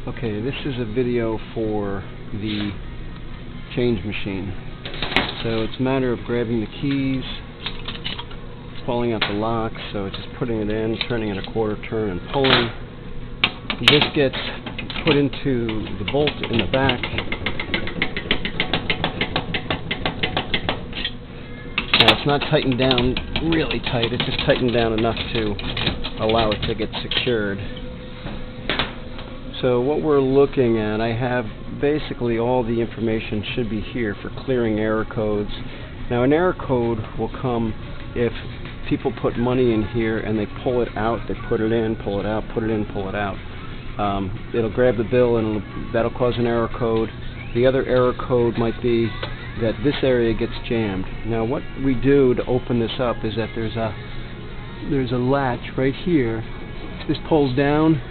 Okay, this is a video for the change machine. So it's a matter of grabbing the keys, pulling out the lock, so just putting it in, turning it a quarter turn and pulling. This gets put into the bolt in the back. Now it's not tightened down really tight, it's just tightened down enough to allow it to get secured. So what we're looking at, I have basically all the information should be here for clearing error codes. Now an error code will come if people put money in here and they pull it out, they put it in, pull it out, put it in, pull it out. It'll grab the bill and that'll cause an error code. The other error code might be that this area gets jammed. Now what we do to open this up is that there's a latch right here. This pulls down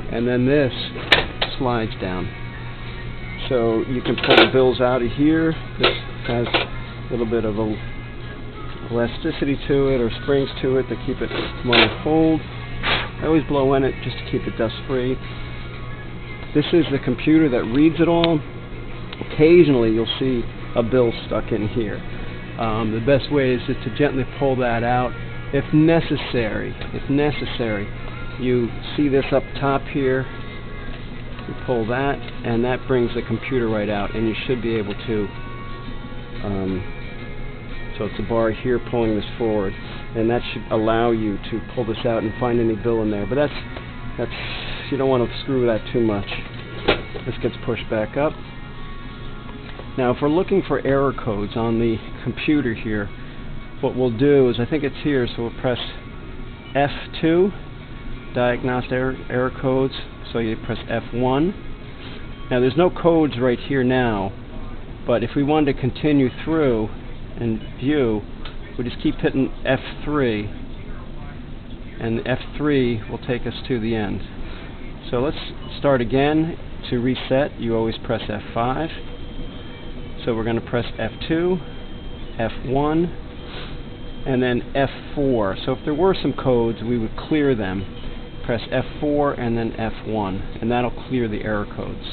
and then this slides down. So you can pull the bills out of here. This has a little bit of elasticity to it or springs to it to keep it money hold. I always blow in it just to keep it dust free. This is the computer that reads it all. Occasionally you'll see a bill stuck in here. The best way is just to gently pull that out if necessary. You see this up top here, you pull that and that brings the computer right out and you should be able to so it's a bar here pulling this forward and that should allow you to pull this out and find any bill in there, but that's you don't want to screw that too much. This gets pushed back up. Now if we're looking for error codes on the computer here, what we'll do is, I think it's here, so we'll press F2, diagnostic error codes, so you press F1. Now there's no codes right here now, but if we wanted to continue through and view, we just keep hitting F3, and F3 will take us to the end. So let's start again. To reset, you always press F5. So we're going to press F2, F1, and then F4. So if there were some codes, we would clear them. Press F4 and then F1, and that'll clear the error codes.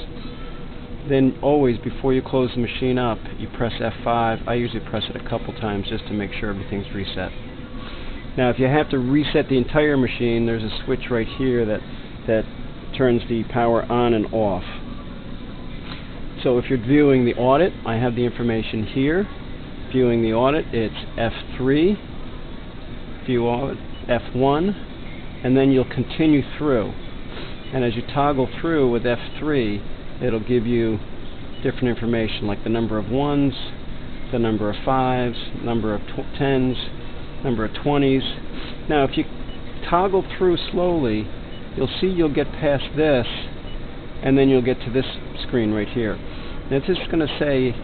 Then always, before you close the machine up, you press F5. I usually press it a couple times just to make sure everything's reset. Now if you have to reset the entire machine, there's a switch right here that turns the power on and off. So if you're viewing the audit, I have the information here. Viewing the audit, it's F3, view audit, F1, and then you'll continue through. And as you toggle through with F3, it'll give you different information like the number of ones, the number of fives, number of tens, number of 20s. Now if you toggle through slowly, you'll see you'll get past this and then you'll get to this screen right here. And it's just going to say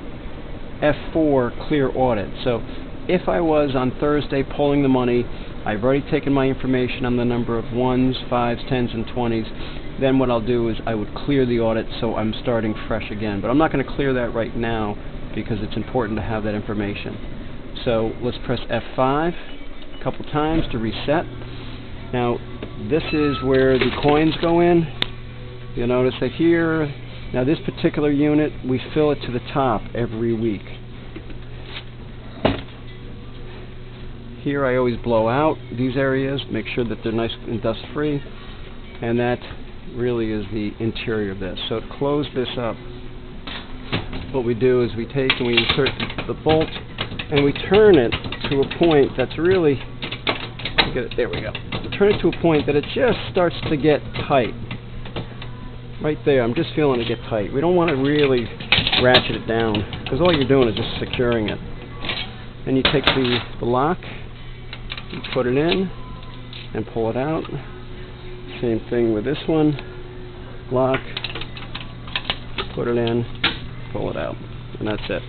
F4 clear audit. So if I was on Thursday pulling the money, I've already taken my information on the number of ones, fives, tens, and 20s. Then what I'll do is I would clear the audit so I'm starting fresh again. But I'm not going to clear that right now because it's important to have that information. So let's press F5 a couple times to reset. Now this is where the coins go in. You'll notice that here, now this particular unit, we fill it to the top every week. Here I always blow out these areas, make sure that they're nice and dust free, and that really is the interior of this. So to close this up, what we do is we take and we insert the bolt and we turn it to a point that's really, there we go. Turn it to a point that it just starts to get tight. Right there, I'm just feeling it get tight. We don't want to really ratchet it down because all you're doing is just securing it. And you take the lock, you put it in and pull it out. Same thing with this one. Lock, put it in, pull it out. And that's it.